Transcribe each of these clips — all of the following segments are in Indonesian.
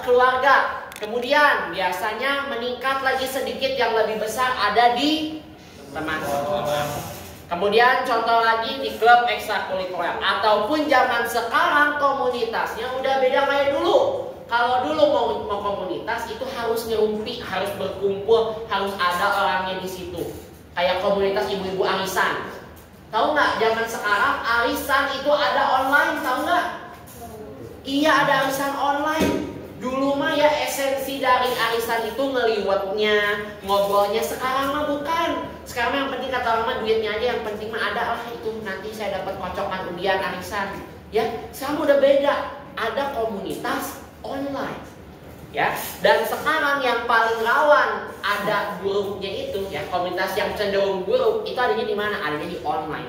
keluarga. Kemudian biasanya meningkat lagi sedikit, yang lebih besar ada di teman sekolah. Kemudian contoh lagi di klub ekstrakurikuler. Ataupun zaman sekarang komunitasnya udah beda kayak dulu. Kalau dulu mau komunitas itu harus ngerumpi, harus berkumpul, harus ada orangnya di situ. Kayak komunitas ibu-ibu arisan. Tahu nggak? Zaman sekarang arisan itu ada online, tahu nggak? Iya, ada arisan online. Dulu mah ya esensi dari arisan itu ngeliwatnya, ngobrolnya. Sekarang mah bukan. Sekarang yang penting kata orang mah duitnya aja, yang penting mah ada lah itu. Nanti saya dapat kocokan undian arisan. Ya, sekarang udah beda. Ada komunitas online. Ya, dan sekarang yang paling rawan ada buruknya itu ya, komunitas yang cenderung buruk itu adanya di mana? Adanya di online.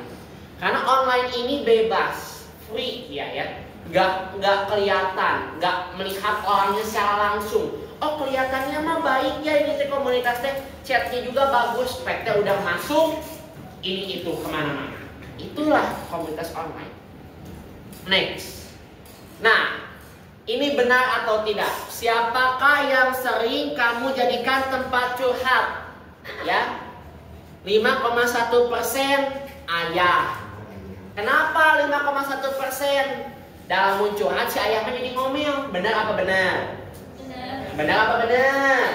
Karena online ini bebas, free ya. Nggak kelihatan, nggak melihat orangnya secara langsung. Oh, kelihatannya mah baik ya ini teh komunitas teh, chatnya juga bagus, speknya udah masuk, ini itu kemana-mana. Itulah komunitas online. Next. Nah, ini benar atau tidak? Siapakah yang sering kamu jadikan tempat curhat? Ya, 5,1% ayah. Kenapa 5,1%? Dalam curhat si ayahnya jadi ngomel. Benar apa benar? Benar apa benar?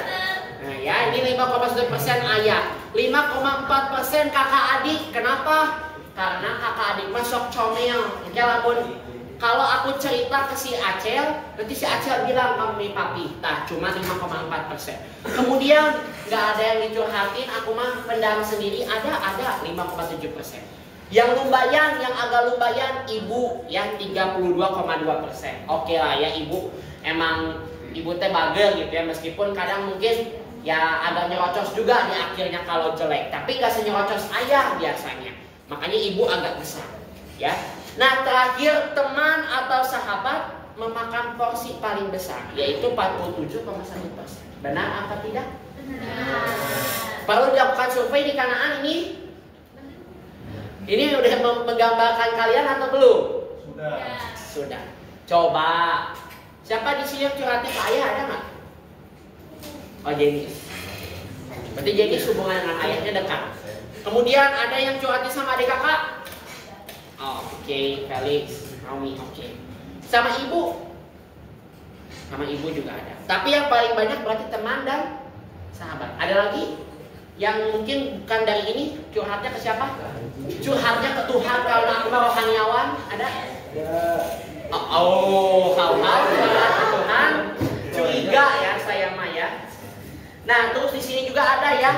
Nah ya, ini 5,1% ayah, 5,4% kakak adik. Kenapa? Karena kakak adik masuk comel. Kalau aku cerita ke si Acel, nanti si Acel bilang kamu nih papi. Nah, cuma 5,4%. Kemudian nggak ada yang dicurhatin, aku mah pendam sendiri. Ada 5,7%. Yang lumayan, yang agak lumayan ibu yang 32,2%. Oke lah ya, ibu emang ibu teh bagel gitu ya, meskipun kadang mungkin ya agak nyerocos juga di akhirnya kalau jelek, tapi nggak senyerocos ayah biasanya. Makanya ibu agak besar ya. Nah, terakhir teman atau sahabat memakan porsi paling besar, yaitu 47,1%. Benar apa tidak? Benar. Perlu dilakukan survei di Kanaan ini. Ini udah menggambarkan kalian atau belum? Sudah. Coba. Siapa di sini yang curhatin ke ayah, ada nggak? Oh, Jenny. Berarti Jenny hubungan dengan ayahnya dekat. Kemudian ada yang curhatin sama adik kakak? Oh, oke. Felix, Naomi, oke. Sama ibu? Sama ibu juga ada. Tapi yang paling banyak berarti teman dan sahabat. Ada lagi? Yang mungkin bukan dari ini, curhatnya ke siapa? Curhatnya ke Tuhan karena aku rohaniawan. Ada? Oh, hal-hal curhat ke Tuhan. Curiga ya saya mah ya. Nah, terus di sini juga ada ya,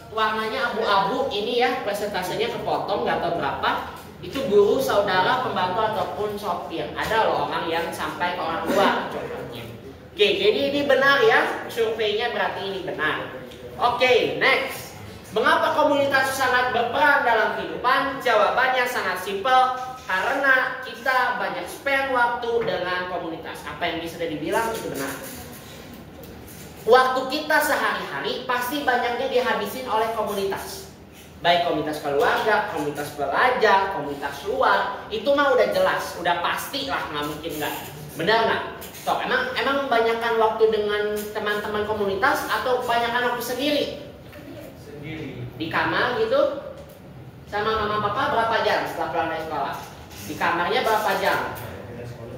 warnanya abu-abu ini ya, presentasenya kepotong nggak tahu berapa. Itu guru, saudara, pembantu ataupun sopir. Ada loh orang yang sampai ke orang tua curhatnya. Oke, jadi ini benar ya, surveinya berarti ini benar. Oke, next. Mengapa komunitas sangat berperan dalam kehidupan? Jawabannya sangat simpel, karena kita banyak spend waktu dengan komunitas. Apa yang bisa dibilang itu benar. Waktu kita sehari-hari pasti banyaknya dihabisin oleh komunitas. Baik komunitas keluarga, komunitas belajar, komunitas luar. Itu mah udah jelas, udah pasti lah, nggak mungkin nggak. Benar nggak? So, emang banyakkan waktu dengan teman-teman komunitas atau banyakkan waktu sendiri? Sendiri. Di kamar gitu? Sama mama papa berapa jam setelah pulang dari sekolah? Di kamarnya berapa jam?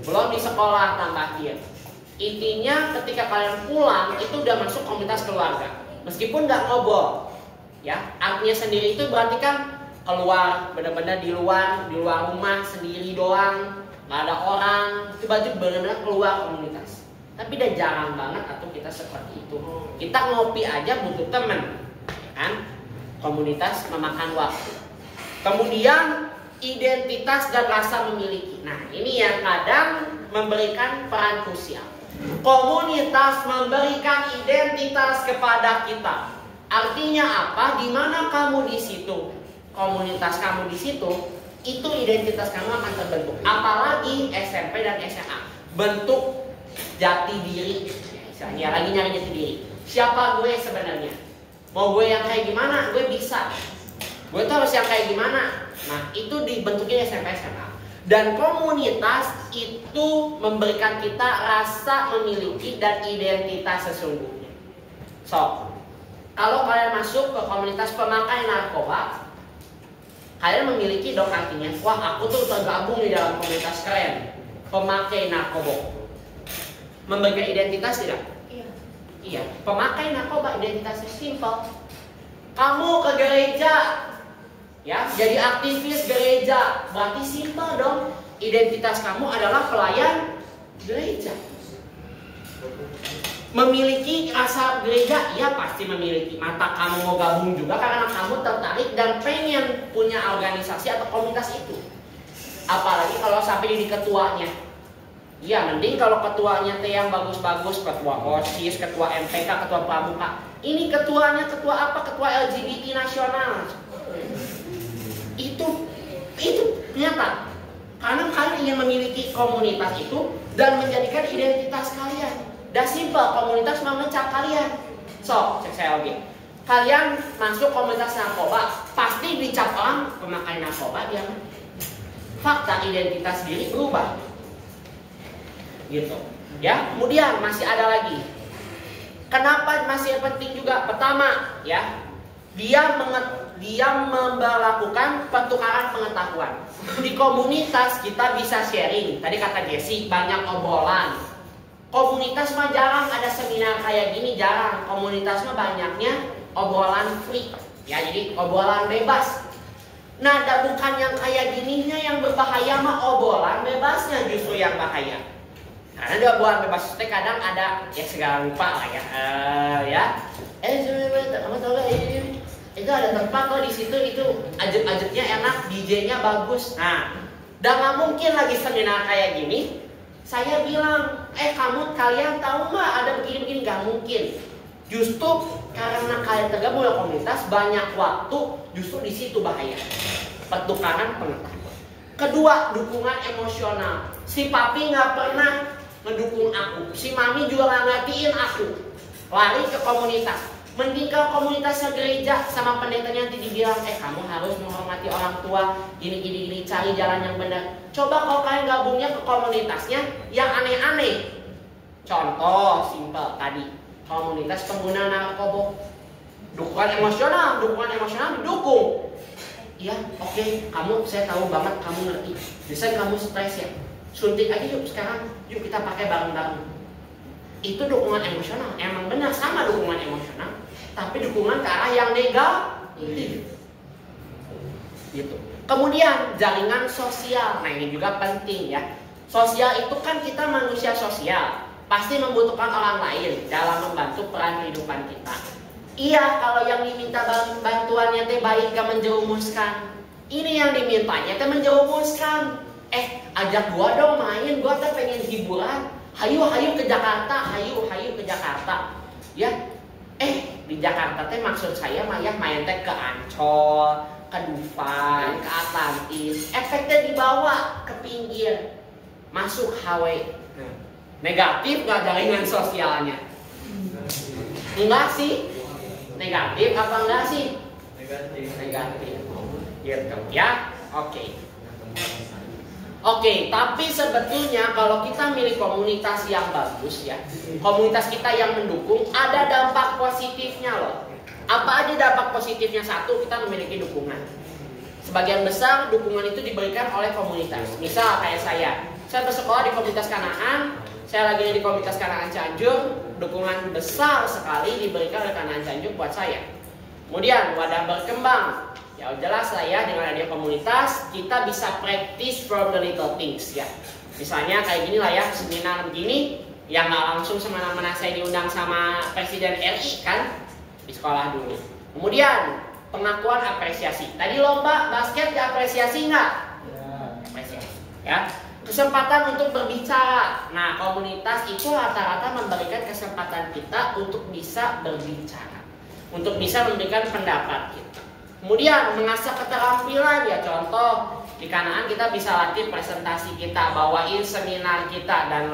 Belum di sekolah tambahin. Intinya ketika kalian pulang itu udah masuk komunitas keluarga. Meskipun nggak ngobrol, ya artinya sendiri itu berarti kan keluar, benar-benar di luar rumah sendiri doang. Nggak ada orang, itu berarti benar-benar keluar komunitas. Tapi udah jarang banget atau kita seperti itu. Kita ngopi aja butuh teman, kan? Komunitas memakan waktu. Kemudian identitas dan rasa memiliki. Nah, ini yang kadang memberikan peran krusial. Komunitas memberikan identitas kepada kita. Artinya apa? Di mana kamu di situ, komunitas kamu di situ, itu identitas kamu akan terbentuk. Apalagi SMP dan SMA, bentuk jati diri. Ya, lagi nyari jati diri. Siapa gue sebenarnya? Mau gue yang kayak gimana? Gue bisa. Gue tuh harus yang kayak gimana? Nah, itu dibentuknya SMP SMA. Dan komunitas itu memberikan kita rasa memiliki dan identitas sesungguhnya. So, kalau kalian masuk ke komunitas pemakai narkoba, kalian memiliki dong artinya, wah aku tuh tergabung di dalam komunitas keren, pemakai narkoba. Memberikan identitas tidak? Iya. Iya, pemakai narkoba identitasnya simple. Kamu ke gereja, ya, jadi aktivis gereja, berarti simpel dong. Identitas kamu adalah pelayan gereja. Memiliki rasa gereja, ya pasti memiliki. Mata kamu mau gabung juga karena kamu tertarik dan pengen punya organisasi atau komunitas itu. Apalagi kalau sampai jadi ketuanya. Ya mending kalau ketuanya teh yang bagus-bagus, ketua OSIS, ketua MPK, ketua pramuka. Ini ketuanya ketua apa? Ketua LGBT nasional. Itu nyata. Karena kalian ingin memiliki komunitas itu dan menjadikan identitas kalian. Dan simple, komunitas memecah kalian. So, cek saya lagi. Kalian masuk komunitas narkoba, pasti dicap orang pemakai narkoba dia. Fakta identitas diri berubah. Gitu. Ya, kemudian masih ada lagi. Kenapa masih penting juga? Pertama, ya, dia melakukan pertukaran pengetahuan. Di komunitas kita bisa sharing. Tadi kata Jessie, banyak obrolan. Komunitas mah jarang ada seminar kayak gini, jarang. Komunitas mah banyaknya obrolan free. Ya, jadi obrolan bebas. Nah, bukan yang kayak gininya yang berbahaya mah obrolan bebasnya justru yang bahaya. Karena di obrolan bebas itu kadang ada ya segala lupa lah ya. Kamu tahu gak ini? Itu ada tempat kok di situ itu ajet-ajetnya enak, DJ-nya bagus. Nah, udah nggak mungkin lagi seminar kayak gini. Saya bilang, kalian tahu nggak ada begini-begini? Nggak mungkin. Justru karena kalian tergabung dalam komunitas banyak waktu, justru di situ bahaya. Pertukaran pengetahuan. Kedua, dukungan emosional. Si papi nggak pernah ngedukung aku, si mami juga nggak ngertiin aku. Lari ke komunitas. Mending ke komunitasnya gereja sama pendetanya nanti dibilang, kamu harus menghormati orang tua, gini, cari jalan yang benar. Coba kalau kalian gabungnya ke komunitasnya yang aneh-aneh. Contoh simpel tadi, komunitas pengguna narkoba. Dukungan emosional didukung. Iya, oke, saya tahu banget kamu ngerti. Biasanya kamu stres ya. Suntik aja yuk sekarang, yuk kita pakai bareng-bareng. Itu dukungan emosional, emang benar sama dukungan emosional, tapi dukungan ke arah yang negatif. Gitu. Kemudian jaringan sosial, nah ini juga penting ya. Sosial itu kan kita manusia sosial, pasti membutuhkan orang lain dalam membantu peran kehidupan kita. Iya, kalau yang diminta bantuannya teh baik gak menjerumuskan. Ini yang dimintanya teh menjerumuskan. Ajak gua dong main, gua teh pengen hiburan. Hayu ke Jakarta, hayu ke Jakarta. Ya, di Jakarta teh maksud saya main teh ke Ancol, ke Dufan, ke Atlantis. Efeknya dibawa ke pinggir, masuk HW. Negatif gak jaringan sosialnya? Enggak sih. Negatif apa enggak sih? Negatif. Gitu ya. Oke, tapi sebetulnya kalau kita milih komunitas yang bagus ya, komunitas kita yang mendukung, ada dampak positifnya loh. Apa aja dampak positifnya? Satu, kita memiliki dukungan. Sebagian besar dukungan itu diberikan oleh komunitas. Misal kayak saya bersekolah di komunitas Kanaan, saya lagi di komunitas Kanaan Cianjur, dukungan besar sekali diberikan oleh Kanaan Cianjur buat saya. Kemudian wadah berkembang. Ya jelas lah ya, dengan adanya komunitas kita bisa practice from the little things ya. Misalnya kayak gini lah ya, seminar begini yang nggak langsung semena-mena saya diundang sama Presiden RI kan, di sekolah dulu. Kemudian pengakuan apresiasi. Tadi lomba basket diapresiasi nggak? Apresiasi ya. Kesempatan untuk berbicara. Nah, komunitas itu rata-rata memberikan kesempatan kita untuk bisa berbicara, untuk bisa memberikan pendapat kita. Kemudian mengasah keterampilan ya, contoh di Kanaan kita bisa latih presentasi kita, bawain seminar kita dan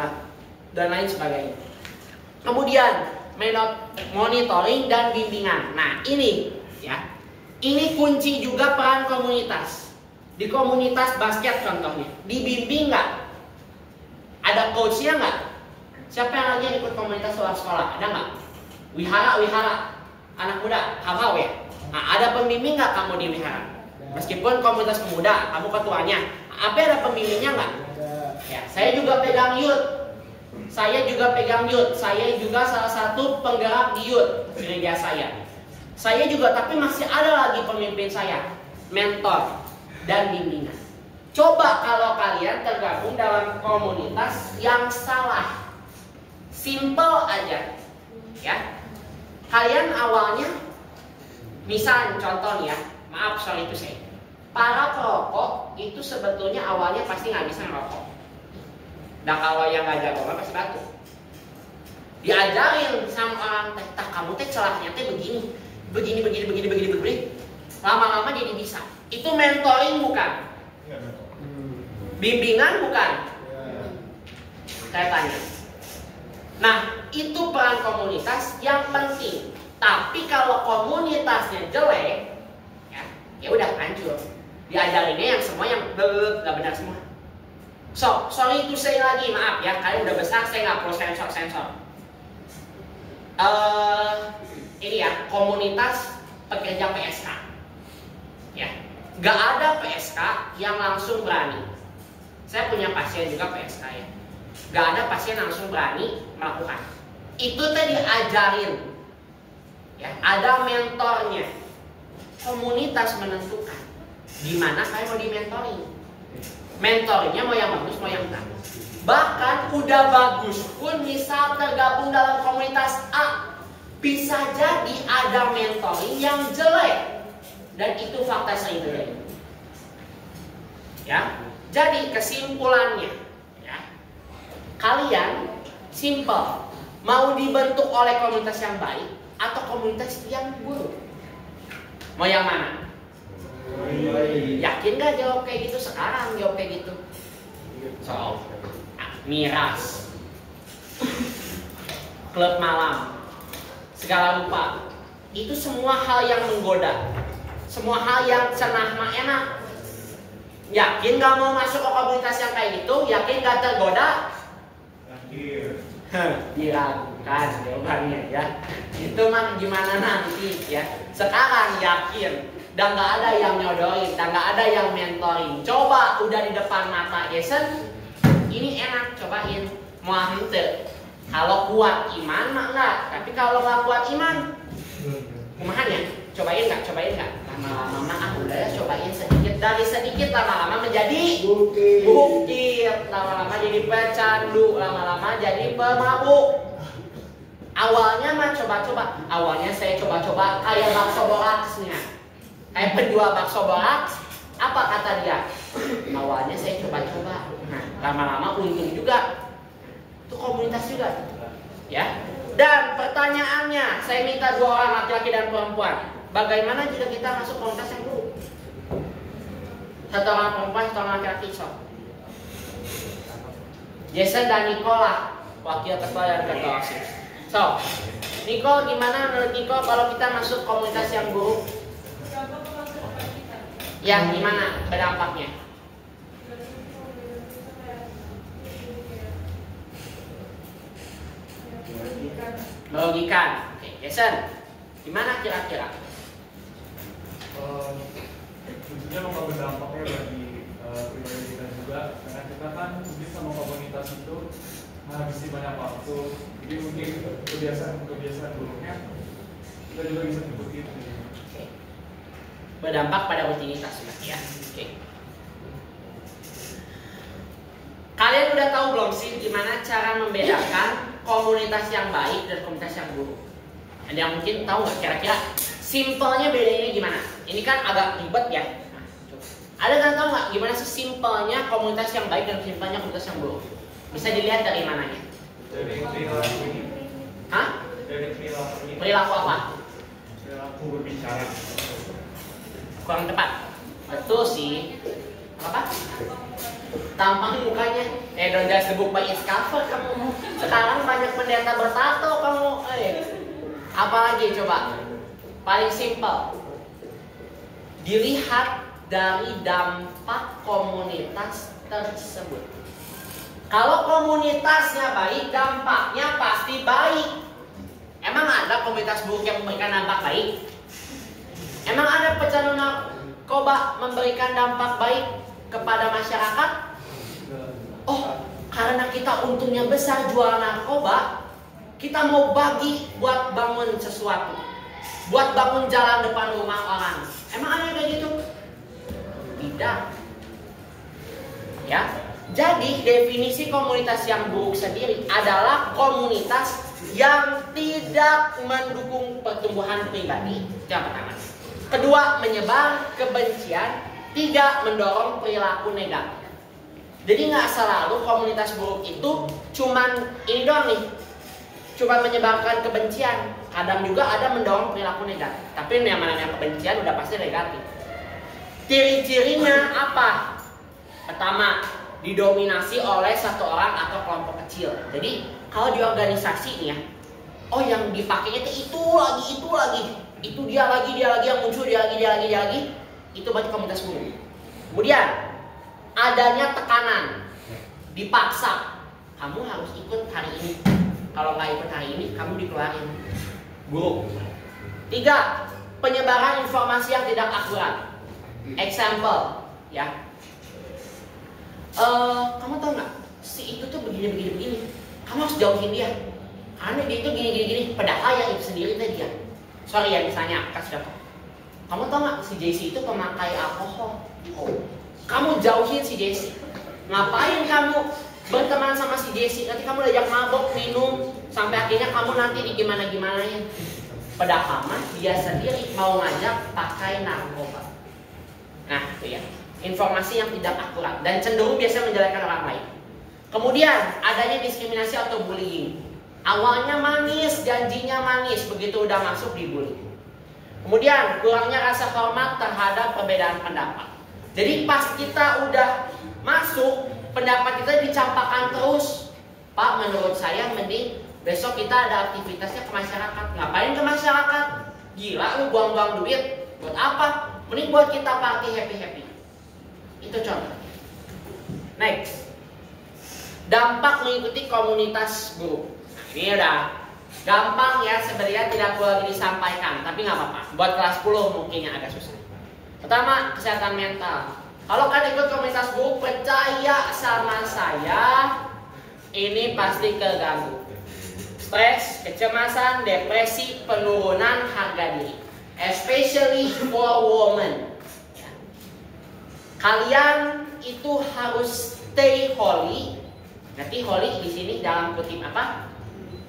lain sebagainya. Kemudian monitoring dan bimbingan. Nah ini ya, ini kunci juga peran komunitas. Di komunitas basket contohnya, dibimbing nggak? Ada coachnya nggak? Siapa yang lagi ikut komunitas sekolah? Ada nggak? Wihara, anak muda, hal-hal ya. Nah, ada pembimbing nggak kamu di wihara? Meskipun komunitas pemuda, kamu ketuanya. Apa ada pembimbingnya nggak? Ya, saya juga pegang youth. Saya juga salah satu penggerak di youth gereja saya. Saya juga, tapi masih ada lagi pemimpin saya, mentor dan bimbingan. Coba kalau kalian tergabung dalam komunitas yang salah, simple aja, ya. Kalian awalnya, misal contoh nih ya, maaf soal itu saya. Para perokok itu sebetulnya awalnya pasti nggak bisa ngerokok. Nah kalau yang nggak jago pasti batuk. Diajarin sama orang teh, kamu teh celahnya teh begini. Lama-lama jadi bisa. Itu mentoring bukan? Bimbingan bukan? Saya tanya. Nah itu peran komunitas yang penting. Tapi kalau komunitasnya jelek, ya udah hancur. Diajarinnya yang semua yang nggak benar semua. So, sorry itu saya lagi, maaf ya, kalian udah besar, saya nggak perlu sensor. Ini ya, komunitas pekerja PSK. Ya, nggak ada PSK yang langsung berani. Saya punya pasien juga PSK ya, nggak ada pasien langsung berani melakukan. Itu tadi diajarin, ya, ada mentornya. Komunitas menentukan di mana kalian mau di-mentoring. Mentornya mau yang bagus, mau yang enggak. Bahkan udah bagus pun misal tergabung dalam komunitas A, bisa jadi ada mentoring yang jelek. Dan itu fakta sering terjadi. Ya, jadi kesimpulannya, ya, kalian simple, mau dibentuk oleh komunitas yang baik atau komunitas yang buruk? Mau yang mana? Yakin gak jawab kayak gitu sekarang? Jawab kayak gitu. So, miras, klub malam, segala rupa, itu semua hal yang menggoda, semua hal yang cenah mah enak. Yakin gak mau masuk ke komunitas yang kayak gitu? Yakin gak tergoda? Diragukan jawabannya ya. Itu mah gimana nanti ya. Sekarang yakin. Dan gak ada yang nyodorin, dan gak ada yang mentoring. Coba udah di depan mata Jason, ini enak, cobain. Mau hente. Kalau kuat iman mah enggak, tapi kalau gak kuat iman, kumahan ya? Cobain nggak? Lama-lama mah udah ya, cobain sedikit. Dari sedikit lama-lama menjadi bukit, lama-lama jadi pecandu, lama-lama jadi pemabuk. Awalnya mah coba-coba. Awalnya saya coba-coba kayak bakso boraksnya. Kayak penjual bakso boraks, apa kata dia? Awalnya saya coba-coba. Nah, lama-lama untung juga. Itu komunitas juga. Ya. Dan pertanyaannya, saya minta 2 orang laki-laki dan perempuan. Bagaimana jika kita masuk komunitas yang buruk? 1 orang perempuan, 1 orang laki-laki. So. Jason dan Nicola, wakil ketua dan ketua OSIS. So, Nico, gimana menurut Nico kalau kita masuk komunitas yang buruk? Yang gimana berdampaknya? Merugikan. Oke, Jason, gimana kira-kira? Tentunya bakal berdampaknya bagi pribadi kita juga, karena kita kan mungkin sama komunitas itu menghabisi banyak waktu. Jadi mungkin kebiasaan buruknya kita juga bisa nyebut gitu. Berdampak pada rutinitas ya. Oke. Kalian udah tahu belum sih gimana cara membedakan komunitas yang baik dan komunitas yang buruk? Ada yang mungkin tahu nggak kira-kira simpelnya bedanya gimana? Ini kan agak ribet ya. Nah, ada yang tahu nggak gimana sih simpelnya komunitas yang baik dan simpelnya komunitas yang buruk? Bisa dilihat dari mananya? Dari perilaku ini. Hah? Dari Perilaku apa? Perilaku berbicara. Kurang tepat. Betul sih. Apa? Tampang mukanya. Don't judge the book by its cover kamu. Sekarang banyak pendeta bertato kamu. Apalagi coba? Paling simpel. Dilihat dari dampak komunitas tersebut. Kalau komunitasnya baik, dampaknya pasti baik. Emang ada komunitas buruk yang memberikan dampak baik? Emang ada pecandu narkoba memberikan dampak baik kepada masyarakat? Oh, karena kita untungnya besar jual narkoba, kita mau bagi buat bangun sesuatu, buat bangun jalan depan rumah orang. Emang ada kayak gitu? Tidak. Ya. Jadi definisi komunitas yang buruk sendiri adalah komunitas yang tidak mendukung pertumbuhan pribadi. Itu yang pertama. Kedua, menyebar kebencian. Tiga, mendorong perilaku negatif. Jadi nggak selalu komunitas buruk itu cuman ini doang nih, cuma menyebarkan kebencian. Kadang juga ada mendorong perilaku negatif. Tapi yang namanya kebencian udah pasti negatif. Ciri-cirinya apa? Pertama, didominasi oleh satu orang atau kelompok kecil. Jadi kalau di organisasi nih ya, oh yang dipakainya itu lagi, itu dia lagi yang muncul, dia lagi, itu berarti komunitas buruk. Kemudian adanya tekanan, dipaksa, kamu harus ikut hari ini. Kalau nggak ikut hari ini, kamu dikeluarin. Buruk. Tiga, penyebaran informasi yang tidak akurat. Example, ya. Kamu tahu nggak, si itu tuh begini. Kamu harus jauhin dia, karena dia itu gini. Padahal yang itu sendiri tadi dia. Sorry ya, misalnya kasih contoh. Kamu tahu nggak, si JC itu pemakai alkohol. Oh, kamu jauhin si JC. Ngapain kamu berteman sama si JC? Nanti kamu diajak mabok, minum, sampai akhirnya kamu nanti di gimana-gimananya. Padahal dia sendiri mau ngajak pakai narkoba. Nah, itu ya. Informasi yang tidak akurat dan cenderung biasanya menjelekkan orang lain. Kemudian adanya diskriminasi atau bullying. Awalnya manis, janjinya manis, begitu udah masuk dibully. Kemudian kurangnya rasa hormat terhadap perbedaan pendapat. Jadi pas kita udah masuk, pendapat kita dicampakkan terus. Pak, menurut saya mending besok kita ada aktivitasnya ke masyarakat. Ngapain ke masyarakat? Gila lu, buang-buang duit. Buat apa? Mending buat kita party happy-happy. Itu contoh. Next, dampak mengikuti komunitas buruk. Ini udah gampang ya, sebenarnya tidak perlu lagi disampaikan, tapi nggak apa-apa. Buat kelas 10 mungkin yang agak susah. Pertama, kesehatan mental. Kalau kalian ikut komunitas buruk, percaya sama saya, ini pasti keganggu. Stres, kecemasan, depresi, penurunan harga diri, especially for women. Kalian itu harus stay holy. Nanti holy di sini dalam kutip apa?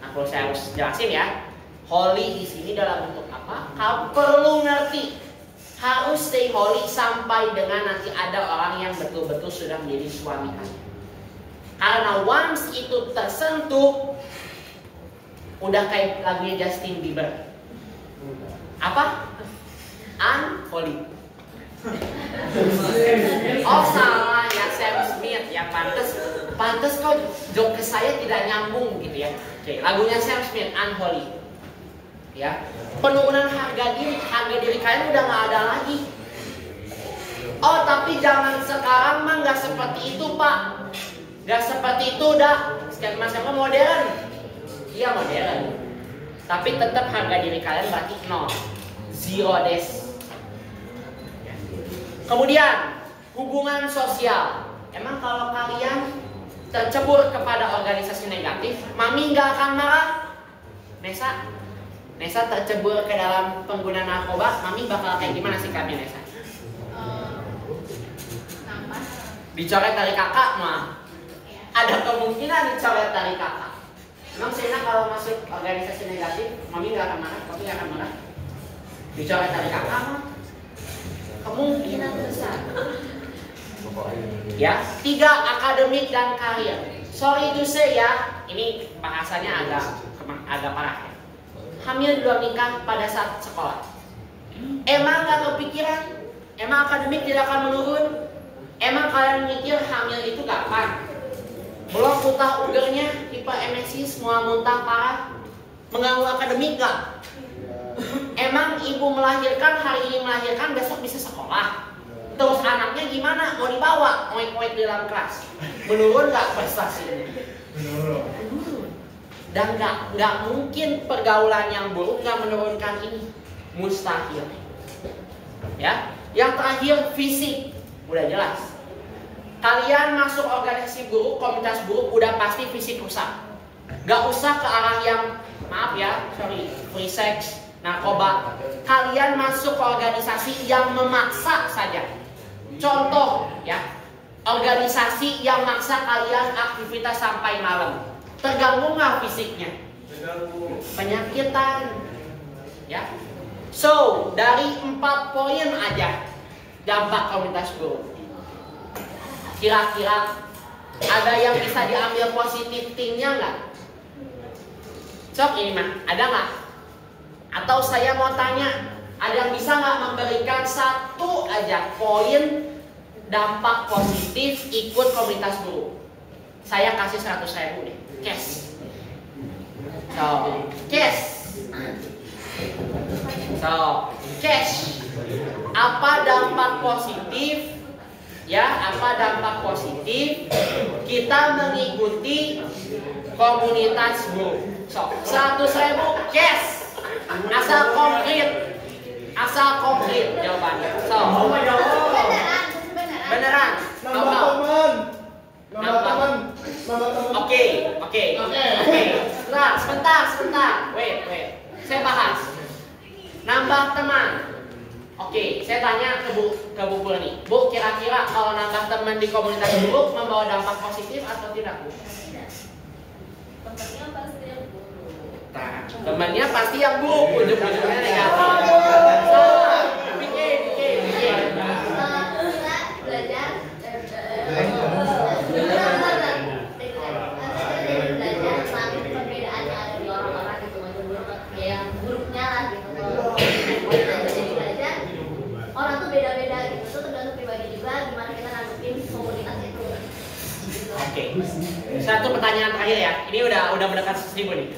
Nah, kalau saya harus jelasin ya. Holy di sini dalam bentuk apa? Kamu perlu ngerti. Harus stay holy sampai dengan nanti ada orang yang betul-betul sudah menjadi suami kalian. Karena once itu tersentuh, udah kayak lagunya Justin Bieber. Apa? Unholy. Oh salah ya, Sam Smith ya, pantes kok joke ke saya tidak nyambung gitu ya. Oke, lagunya Sam Smith, Unholy. Ya, penurunan harga diri kalian udah nggak ada lagi. Oh tapi zaman sekarang mah nggak seperti itu pak, nggak seperti itu udah skema modern. Iya modern, tapi tetap harga diri kalian berarti nol, zero days. Kemudian hubungan sosial. Emang kalau kalian tercebur kepada organisasi negatif, mami nggak akan marah? Nesa tercebur ke dalam pengguna narkoba, mami bakal kayak gimana sikapnya Nesa? Dicoret dari kakak mah? Ada kemungkinan dicoret dari kakak. Emang Sena kalau masuk organisasi negatif, mami nggak akan marah, papi nggak akan marah? Dicoret dari kakak mah? Kemungkinan besar. Ya, 3, akademik dan karir. Sorry to say ya, ini bahasanya agak parah ya. Hamil di luar nikah pada saat sekolah. Emang gak kepikiran? Emang akademik tidak akan menurun? Emang kalian mikir hamil itu kapan? Belum muntah ugernya, tipe MSI, semua muntah parah. Mengganggu akademik gak? Emang ibu melahirkan, hari ini melahirkan, besok bisa sekolah? Terus anaknya gimana? Mau dibawa ngoek-ngoek di dalam kelas. Menurun nggak prestasinya? Menurun. Dan nggak mungkin pergaulan yang buruk nggak menurunkan ini. Mustahil. Ya. Yang terakhir fisik. Udah jelas. Kalian masuk organisasi buruk, komunitas buruk, udah pasti fisik rusak. Nggak usah ke arah yang, maaf ya, free sex, narkoba. Kalian masuk ke organisasi yang memaksa saja. Contoh ya, organisasi yang maksa kalian aktivitas sampai malam. Terganggu nggak fisiknya? Penyakitan. Ya. So, dari 4 poin aja dampak komunitas buruk. Kira-kira ada yang bisa diambil positif thing-nya nggak? Sok ini mah, ada nggak? Atau saya mau tanya, ada yang bisa nggak memberikan 1 aja poin dampak positif ikut komunitas buruk? Saya kasih 100.000 deh, cash. So, cash. So, cash. Apa dampak positif? Ya, apa dampak positif kita mengikuti komunitas buruk? So, 100.000 cash. Asal konkret jawabannya. So, beneran. Nambah teman. Oke. Sebentar. Wait. Saya bahas. Nambah teman. Oke, saya tanya ke Bu Pur nih. Bu, kira-kira kalau nambah teman di komunitas buruk membawa dampak positif atau tidak, Bu? Temannya pasti yang buruk. Nah, temannya pasti yang buruk, ujung-ujungnya negatif. Salah. Pikir. Orang tuh beda-beda gitu, itu tergantung pribadi juga gimana kita nanggepin komunitas itu. Oke. Satu pertanyaan terakhir ya. Ini udah mendekat 1.000 nih.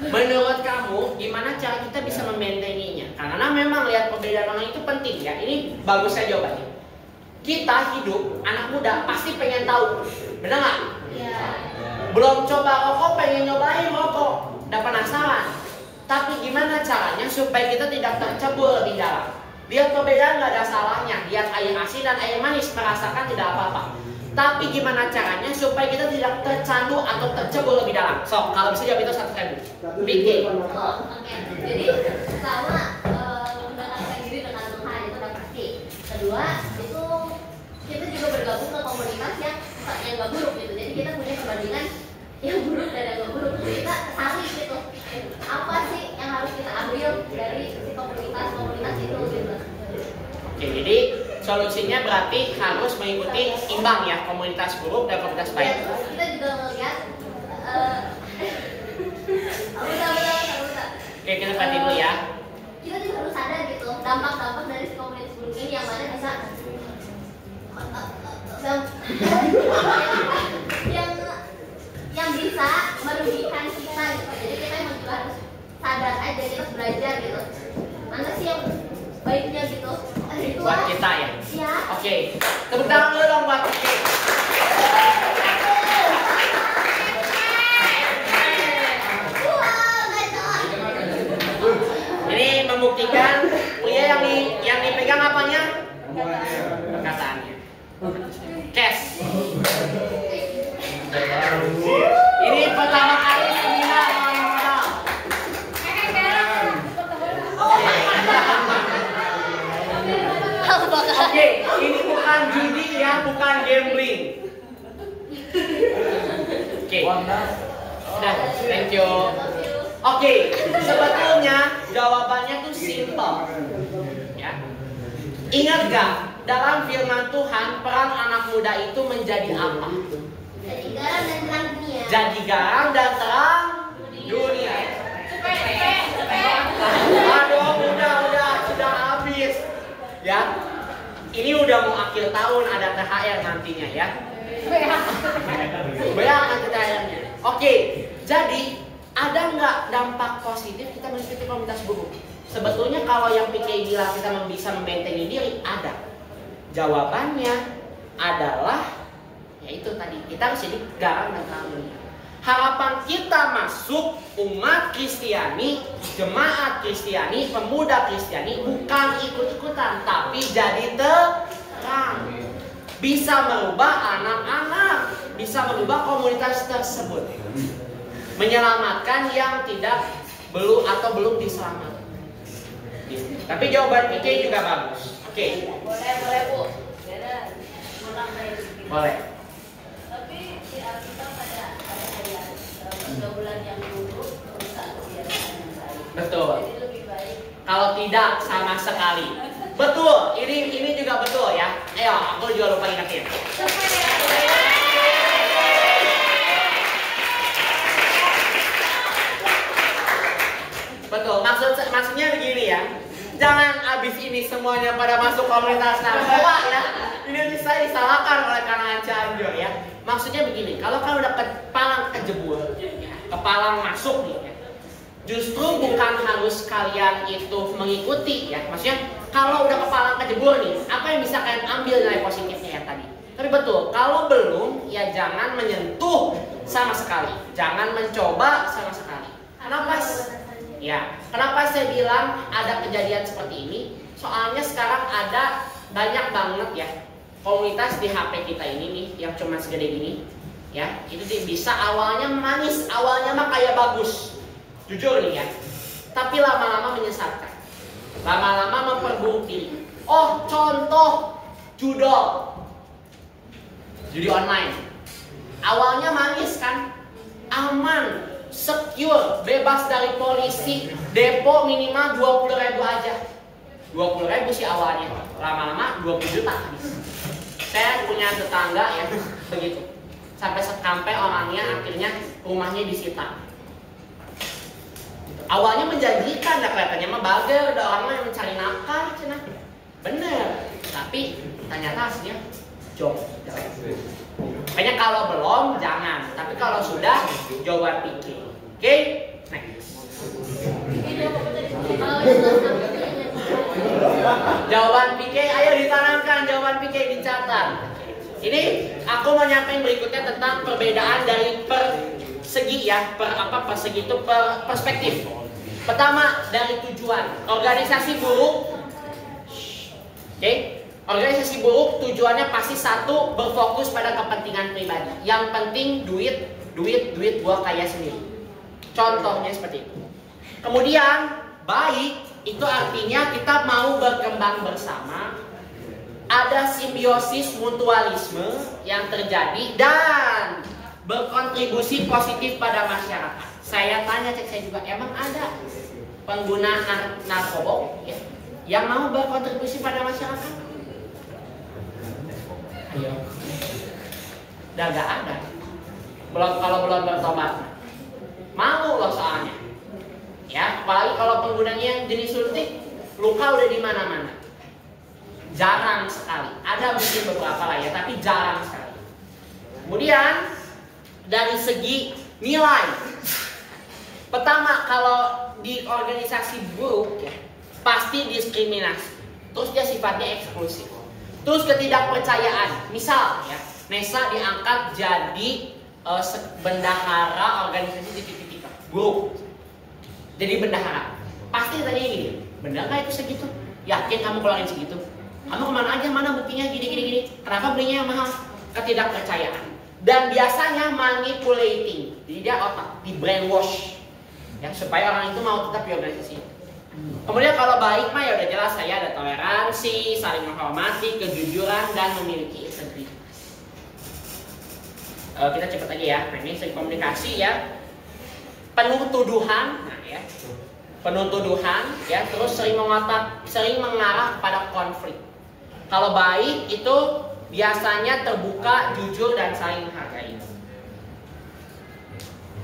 Menurut kamu gimana cara kita bisa memaintaininya? Karena memang lihat perbedaan orang itu penting ya. Ini bagus saya jawabannya. Kita hidup anak muda pasti pengen tahu, benar nggak? Iya. Belum coba rokok pengen nyobain rokok, udah penasaran. Tapi gimana caranya supaya kita tidak tercebur lebih dalam? Lihat perbedaan nggak ada salahnya. Lihat air asin dan air manis, merasakan tidak apa-apa. Tapi gimana caranya supaya kita tidak tercandu atau tercebur lebih dalam? So, kalau bisa jawab itu 100.000. Bikin. Oke. Jadi pertama mendekatkan diri dengan Tuhan itu udah pasti. Kedua itu kita juga bergabung ke komunitas yang nggak buruk gitu. Jadi kita punya perbandingan yang buruk dan yang nggak buruk. Terus kita cari gitu. Apa sih yang harus kita ambil dari si komunitas itu gitu. Oke, jadi solusinya berarti harus mengikuti imbang ya, komunitas buruk dan komunitas baik. Ya, terus kita juga melihat Oke, kita perhatikan dulu ya. Kita juga harus sadar gitu dampak-dampak dari si komunitas buruk ini yang mana bisa yang bisa merugikan kita gitu. Jadi kita emang juga harus sadar aja, kita harus belajar gitu. Mana sih yang baiknya gitu? Itu Buat kita ya. Iya. Oke, tepuk tangan dulu dong buat kita. Ini membuktikan pria yang dipegang apanya? Perkataannya. Cash. Ini pertama kali seminar orang modal. Oke, ini bukan judi ya, bukan gambling. Oke, udah, thank you. Oke, sebetulnya jawabannya tuh simple. Ya, ingat gak dalam firman Tuhan peran anak muda itu menjadi apa? Jadi garam dan terang dunia. Jadi garam dan terang dunia. Aduh, udah sudah habis. Ya, ini udah mau akhir tahun, ada THR nantinya ya. Banyak nanti THR-nya. Oke, jadi ada nggak dampak positif kita mengikuti komunitas buruk? Sebetulnya kalau yang PK bilang kita bisa membentengi diri, ada. Jawabannya adalah yaitu tadi kita harus jadi garam dan terang. Harapan kita masuk umat Kristiani, jemaat Kristiani, pemuda Kristiani bukan ikut-ikutan, tapi jadi terang. Bisa merubah anak-anak, bisa merubah komunitas tersebut, menyelamatkan yang belum diselamatkan. Tapi jawaban PK juga bagus. Oke. Boleh Bu. Boleh. Tapi di Alkitab ada ayat pergaulan yang buruk merusak kebiasaan yang baik. Betul. Jadi lebih baik. Kalau tidak sama sekali. Betul. Ini juga betul ya. Ayo, aku juga lupa ingetin. Betul. Maksudnya begini ya. Jangan abis ini semuanya pada masuk komunitas narkoba ya. Ini bisa disalahkan oleh kalangan Cianjur ya. Maksudnya begini, kalau udah kepalang kejebur, kepalang masuk nih ya, justru bukan harus kalian itu mengikuti ya. Maksudnya kalau udah kepalang kejebur nih, apa yang bisa kalian ambil nilai positifnya yang tadi? Tapi betul, kalau belum ya jangan menyentuh sama sekali, jangan mencoba sama sekali. Kenapa? Ya, kenapa saya bilang ada kejadian seperti ini? Soalnya sekarang ada banyak banget ya komunitas di HP kita ini nih yang cuma segede gini ya, itu bisa awalnya manis, awalnya mah kayak bagus, jujur nih ya, tapi lama-lama menyesatkan, lama-lama memperburuk diri. Oh, contoh judol judi online, awalnya manis kan, aman, secure, bebas dari polisi, depo minimal 20.000 aja. 20.000 sih awalnya, lama-lama 20 juta habis. Saya punya tetangga ya begitu, sampai orangnya akhirnya rumahnya disita. Awalnya menjanjikan, dah kelihatannya mah bager, udah orang yang mencari nafkah, cina bener, tapi ternyata hasilnya job. Makanya kalau belum jangan, tapi kalau sudah jawaban pikir. Oke, next. Jawaban PK, ayo ditanamkan jawaban PK, dicatat. Ini aku mau nyampein berikutnya tentang perbedaan dari persegi ya, persegi itu perspektif. Pertama dari tujuan. Organisasi buruk, oke? Organisasi buruk tujuannya pasti satu, berfokus pada kepentingan pribadi. Yang penting duit gua kaya sendiri. Contohnya seperti itu. Kemudian baik itu artinya kita mau berkembang bersama, ada simbiosis mutualisme yang terjadi dan berkontribusi positif pada masyarakat. Saya tanya, cek saya juga, emang ada pengguna narkoba ya, yang mau berkontribusi pada masyarakat? Ayo, udah gak ada. Kalau belum bertobat, malu loh soalnya. Ya, apalagi kalau penggunanya jenis suntik, luka udah di mana-mana. Jarang sekali. Ada mungkin beberapa lah ya, tapi jarang sekali. Kemudian dari segi nilai, pertama kalau di organisasi buruk ya, pasti diskriminasi. Terus dia sifatnya eksklusif. Terus ketidakpercayaan. Misal ya, Nesa diangkat jadi bendahara organisasi di titik buruk. Jadi bendahara, pasti tanya gini, benar nggak itu segitu? Yakin kamu keluarin segitu? Kamu kemana aja, mana buktinya gini? Kenapa belinya yang mahal? Ketidakpercayaan. Dan biasanya manipulating, jadi dia otak, di brainwash, ya supaya orang itu mau tetap di organisasi. Kemudian kalau baik mah ya udah jelas, saya ada toleransi, saling menghormati, kejujuran dan memiliki integritas. Kita cepet aja ya, ini sering komunikasi ya. Penuh tuduhan, nah ya, penuh tuduhan, ya, terus sering mengarah pada konflik. Kalau baik itu biasanya terbuka, jujur dan saling menghargai.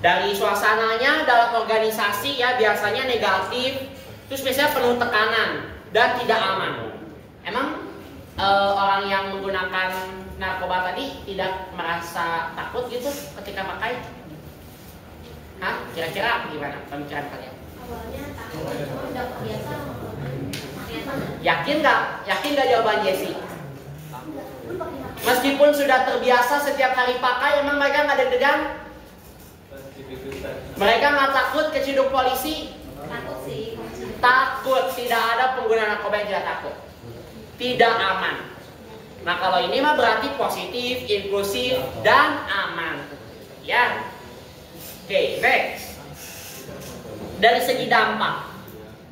Dari suasananya dalam organisasi ya biasanya negatif, terus biasanya penuh tekanan dan tidak aman. Emang orang yang menggunakan narkoba tadi tidak merasa takut gitu ketika pakai? Hah? Kira-kira gimana pemikiran kalian? Awalnya takut, udah biasa. Yakin nggak jawaban Jesse? Meskipun sudah terbiasa setiap hari pakai, emang mereka nggak deg-degan? Mereka nggak takut keciduk polisi? Takut sih. Takut. Tidak ada pengguna narkoba yang tidak takut. Tidak aman. Nah kalau ini mah berarti positif, inklusif, dan aman. Ya. Oke, next. Dari segi dampak,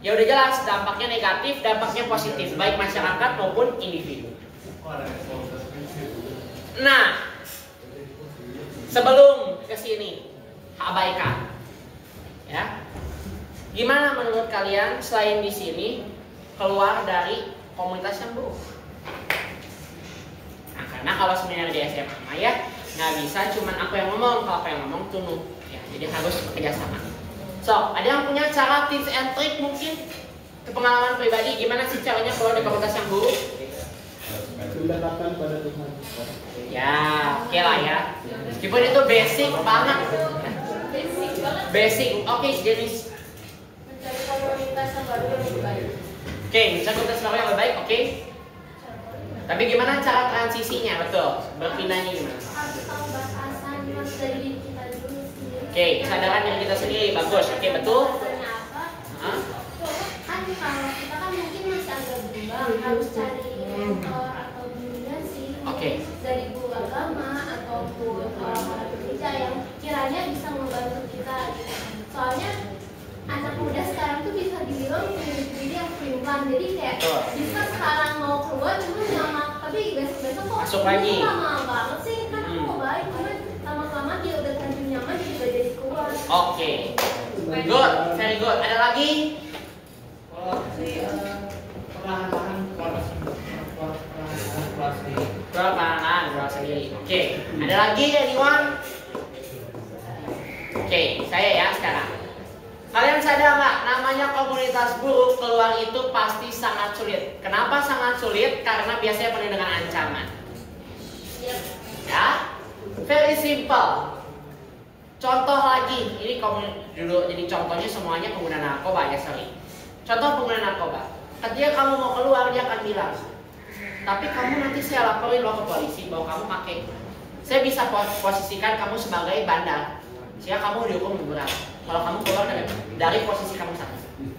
ya udah jelas dampaknya negatif, dampaknya positif, baik masyarakat maupun individu. Nah, sebelum ke sini, abaikan. Ya. Gimana menurut kalian selain di sini keluar dari komunitas yang buruk? Nah, karena kalau sebenarnya di SMA ya nggak bisa cuman aku yang ngomong, kalau aku yang ngomong tunduk. Ya, jadi harus bekerja sama. So, ada yang punya cara tips and trick mungkin ke pengalaman pribadi gimana sih caranya keluar dari komunitas yang buruk? Mendekatkan pada Tuhan. Ya, oke lah ya. Meskipun itu basic banget. Basic banget. Basic. Oke, jadi Mencari komunitas yang baru yang lebih baik. oke, bisa komunitas baru yang lebih baik, oke. Tapi gimana cara transisinya, betul? Berpindahnya gimana? Harus tahu batasan dari diri kita dulu sendiri. Oke, kesadaran diri kita sendiri, bagus. Oke, betul. Batasannya apa? Hah? Kan kalau kita kan mungkin masih agak bimbang, harus cari mentor atau bimbingan sih. Oke. Dari guru agama ataupun orang gereja yang kiranya bisa membantu kita gitu. Soalnya anak muda sekarang tuh bisa dibilang punya diri yang pelin-pelan. Jadi kayak Betul. bisa sekarang mau keluar cuma lama, tapi besok-besok kok Masuk lagi. ini lama banget sih. Kan aku Hmm. mau baik, cuman lama-lama dia udah terlanjur nyaman dia juga jadi keluar. Oke. Good, very good. Ada lagi? Kalau sih perlahan-lahan keluar sendiri. Perlahan, keluar sendiri. Oke. Ada lagi anyone? Oke, saya ya sekarang. Kalian sadar nggak, namanya komunitas buruk keluar itu pasti sangat sulit. Kenapa sangat sulit? Karena biasanya penuh dengan ancaman. Yep. Ya, very simple. Contoh lagi, ini dulu jadi contohnya semuanya pengguna narkoba ya, sorry. Contoh pengguna narkoba. Ketika kamu mau keluar dia akan bilang, tapi kamu nanti saya laporin lo ke polisi bahwa kamu pakai. Saya bisa posisikan kamu sebagai bandar. Sehingga kamu dihukum berat. Kalau kamu keluar dari posisi kamu saat ini.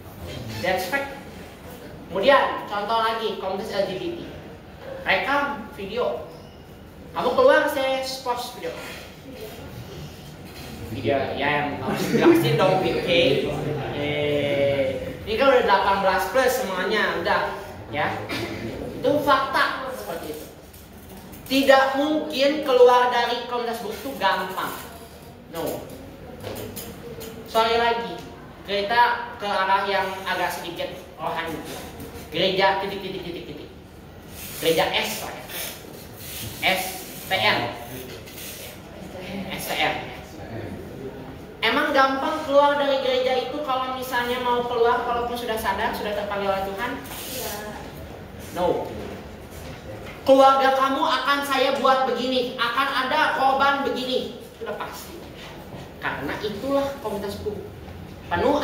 That's fact. Kemudian contoh lagi komunitas LGBT. Rekam video. Kamu keluar saya post video. Video ya yang harus jelasin dong BK. Ini kan udah 18 plus semuanya udah ya. Itu fakta seperti itu. Tidak mungkin keluar dari komunitas buruk itu gampang. No. Sorry lagi, kita ke arah yang agak sedikit rohani. Gereja titik. Gereja S lah ya. STR. Emang gampang keluar dari gereja itu kalau misalnya mau keluar walaupun sudah sadar, sudah terpanggil oleh Tuhan? Iya. No. Keluarga kamu akan saya buat begini, akan ada korban begini, sudah pasti. Karena itulah komunitas buruk. Penuh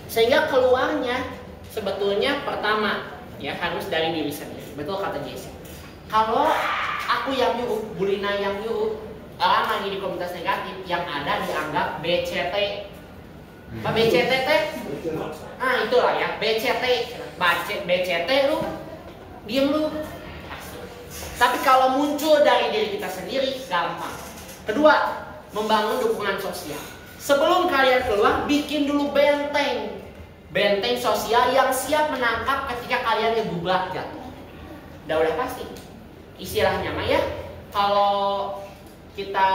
sehingga keluarnya sebetulnya pertama ya harus dari diri sendiri. Betul kata Jesse. Kalau aku yang nyuruh, Bulina yang nyuruh, orang lagi di komunitas negatif yang ada dianggap BCT. Apa BCT teh? Nah itulah ya BCT. BCT lu, diem lu. Tapi kalau muncul dari diri kita sendiri gampang. Kedua, membangun dukungan sosial. Sebelum kalian keluar, bikin dulu benteng sosial yang siap menangkap ketika kalian ngebubrak jatuh. Udah pasti. Istilahnya mah ya, kalau kita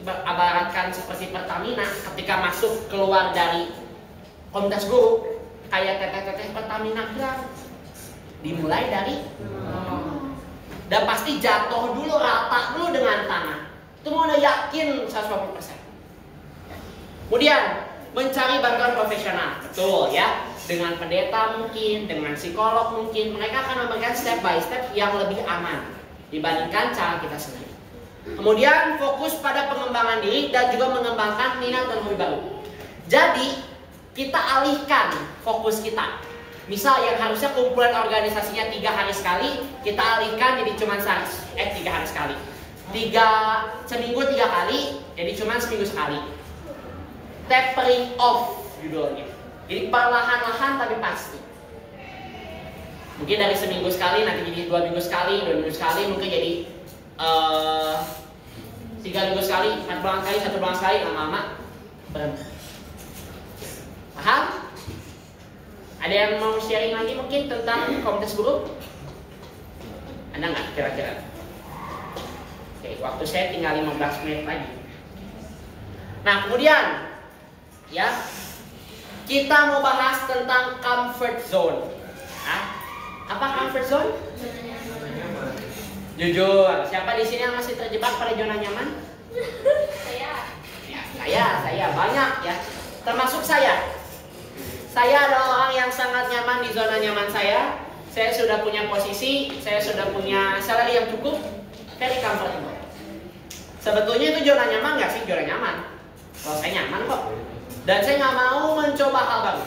abaratkan seperti Pertamina, ketika masuk keluar dari komunitas guru, kayak teteh-teteh Pertamina bilang, dimulai dari dan pasti jatuh dulu, rata dulu dengan tanah. Itu mau udah yakin 120%. Kemudian mencari bantuan profesional, betul ya. Dengan pendeta mungkin, dengan psikolog mungkin, mereka akan memberikan step by step yang lebih aman dibandingkan cara kita sendiri. Kemudian fokus pada pengembangan diri dan juga mengembangkan minat dan hobi baru. Jadi kita alihkan fokus kita. Misal yang harusnya kumpulan organisasinya 3 hari sekali, kita alihkan jadi cuma 3 hari sekali. Seminggu 3 kali, jadi cuma seminggu sekali. Tapering off judulnya. Jadi perlahan-lahan tapi pasti. Mungkin dari seminggu sekali nanti jadi 2 minggu sekali, 2 minggu sekali, mungkin jadi 3 minggu sekali, 4 bulan sekali, 1 bulan sekali, lama-lama berhenti. Paham? Ada yang mau sharing lagi mungkin tentang komunitas buruh? Ada nggak kira-kira? Oke, waktu saya tinggal 15 menit lagi. Nah, kemudian ya, kita mau bahas tentang comfort zone. Apa comfort zone? Jujur, siapa di sini yang masih terjebak pada zona nyaman? Saya banyak ya, termasuk saya. Saya adalah orang yang sangat nyaman di zona nyaman saya. Saya sudah punya posisi, saya sudah punya salary yang cukup, very comfortable. Sebetulnya itu zona nyaman nggak sih? Zona nyaman. Kalau saya nyaman kok. Dan saya nggak mau mencoba hal baru.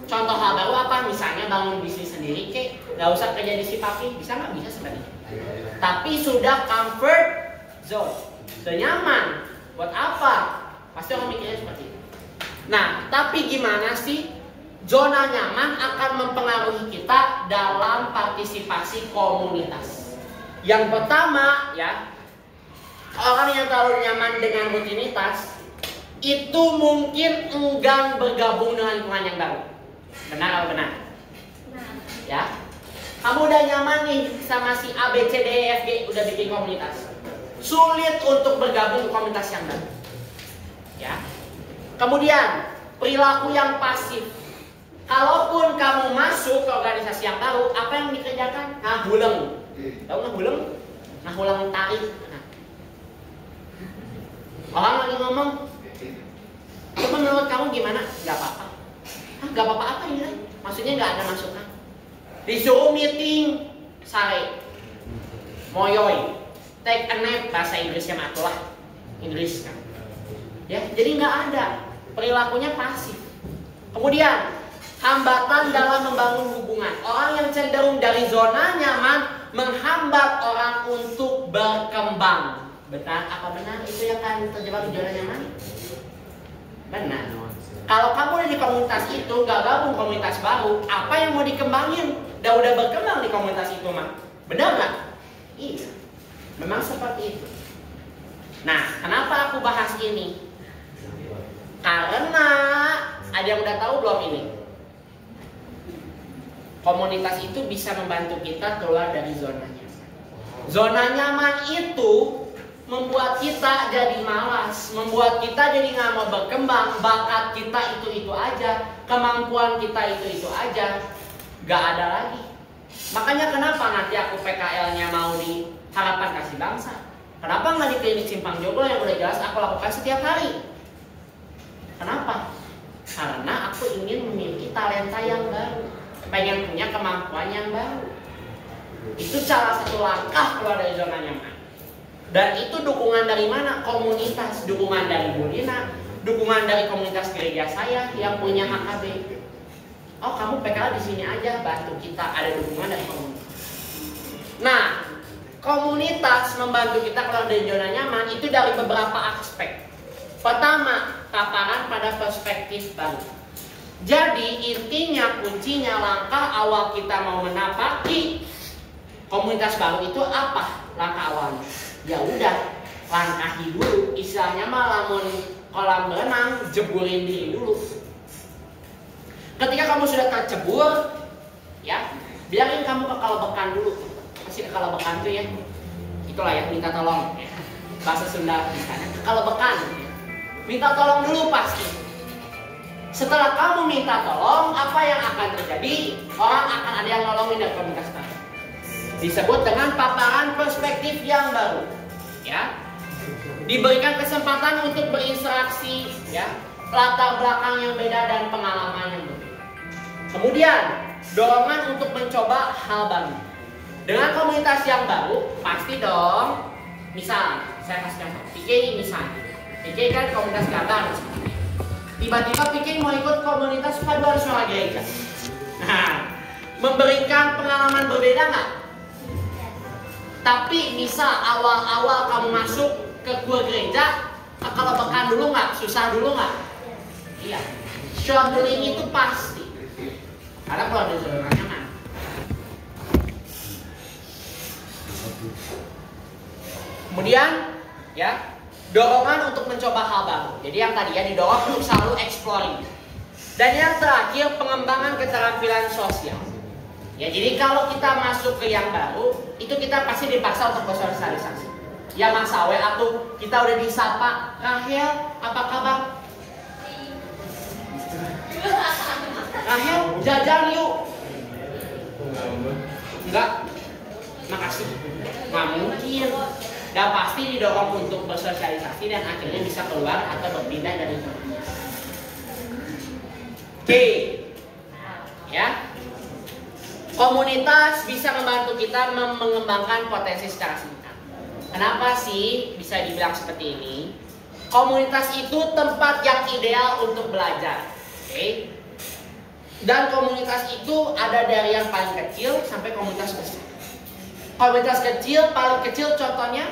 Contoh hal baru apa? Misalnya bangun bisnis sendiri, nggak usah kerja di si papi, bisa nggak? Bisa sebenarnya. Tapi sudah comfort zone, sudah nyaman. Buat apa? Pasti orang mikirnya seperti itu. Nah, tapi gimana sih? Zona nyaman akan mempengaruhi kita dalam partisipasi komunitas. Yang pertama ya, orang yang terlalu nyaman dengan rutinitas itu mungkin enggan bergabung dengan lingkungan yang baru. Benar atau benar? Ya, kamu udah nyaman nih sama si A, B, C, D, E, F, G, udah bikin komunitas. Sulit untuk bergabung ke komunitas yang baru. Ya. Kemudian perilaku yang pasif. Kalaupun kamu masuk ke organisasi yang baru, apa yang dikerjakan? Ngahuleng. Tahu ngahuleng? Ngahuleng tarik. Nah. Orang lagi ngomong, coba menurut kamu gimana? Gak apa-apa. Gak apa-apa apa ini? Maksudnya gak ada masukan. Disuruh meeting sare, moyoy, take a nap, bahasa Inggrisnya matulah, Inggris kan. Ya, jadi nggak ada, perilakunya pasif. Kemudian hambatan dalam membangun hubungan. Orang yang cenderung dari zona nyaman menghambat orang untuk berkembang. Benar? Apa benar itu yang kan terjebak di zona nyaman? Benar. Kalau kamu udah di komunitas itu, nggak gabung komunitas baru, apa yang mau dikembangin? Udah berkembang di komunitas itu mah. Benar nggak? Iya. Memang seperti itu. Nah, kenapa aku bahas ini? Karena ada yang udah tahu belum ini? Komunitas itu bisa membantu kita keluar dari zona nyaman. Zona nyaman itu membuat kita jadi malas, membuat kita jadi nggak mau berkembang, bakat kita itu aja, kemampuan kita itu aja, nggak ada lagi. Makanya kenapa nanti aku PKL-nya mau di Harapan Kasih Bangsa? Kenapa nggak di Klinik Simpang Jogo yang udah jelas aku lakukan setiap hari? Kenapa? Karena aku ingin memiliki talenta yang baru, pengen punya kemampuan yang baru. Itu salah satu langkah keluar dari zona nyaman. Dan itu dukungan dari mana? Komunitas, dukungan dari Bu Lina, dukungan dari komunitas gereja saya yang punya HKB. Oh, kamu PKL di sini aja, bantu kita, ada dukungan dari komunitas. Nah, komunitas membantu kita keluar dari zona nyaman itu dari beberapa aspek. Pertama, paparan pada perspektif baru. Jadi intinya, kuncinya, langkah awal kita mau menapaki komunitas baru itu apa? Langkah awalnya. Ya udah, langkahi dulu. Istilahnya mah lamun kolam renang, jeburin diri dulu. Ketika kamu sudah tercebur, ya, biarin kamu kekalabekan dulu. Masih kekalabekan tuh ya. Itulah ya, minta tolong. Ya. Bahasa Sunda misalnya, kekalabekan. Minta tolong dulu pasti. Setelah kamu minta tolong, apa yang akan terjadi? Orang akan ada yang nolongin dari komunitas tadi. Disebut dengan paparan perspektif yang baru. Ya, diberikan kesempatan untuk berinteraksi, ya, latar belakang yang beda dan pengalaman yang berbeda. Kemudian dorongan untuk mencoba hal baru. Dengan komunitas yang baru, pasti dong. Misal, saya kasih contoh, PK misalnya, PK kan komunitas gambar. Tiba-tiba PK mau ikut komunitas paduan suara gereja. Nah, memberikan pengalaman berbeda nggak? Tapi misal awal-awal kamu masuk ke kur gereja, kelebekan dulu nggak? Susah dulu nggak? Iya. Struggling itu pasti. Karena kalau ada zona nyaman. Kemudian, ya, dorongan untuk mencoba hal baru. Jadi yang tadi ya didorong untuk selalu exploring. Dan yang terakhir, pengembangan keterampilan sosial. Ya, jadi kalau kita masuk ke yang baru, itu kita pasti dipaksa untuk bersosialisasi. Ya Mas Awe, atau kita udah disapa, Rahel, apa kabar? Rahel, jajan yuk. Enggak, makasih. Nggak mungkin. Dan pasti didorong untuk bersosialisasi dan akhirnya bisa keluar atau berpindah dari itu. Oke, ya. Komunitas bisa membantu kita mengembangkan potensi secara singkat. Kenapa sih bisa dibilang seperti ini? Komunitas itu tempat yang ideal untuk belajar. Oke. Dan komunitas itu ada dari yang paling kecil sampai komunitas besar. Komunitas kecil, paling kecil contohnya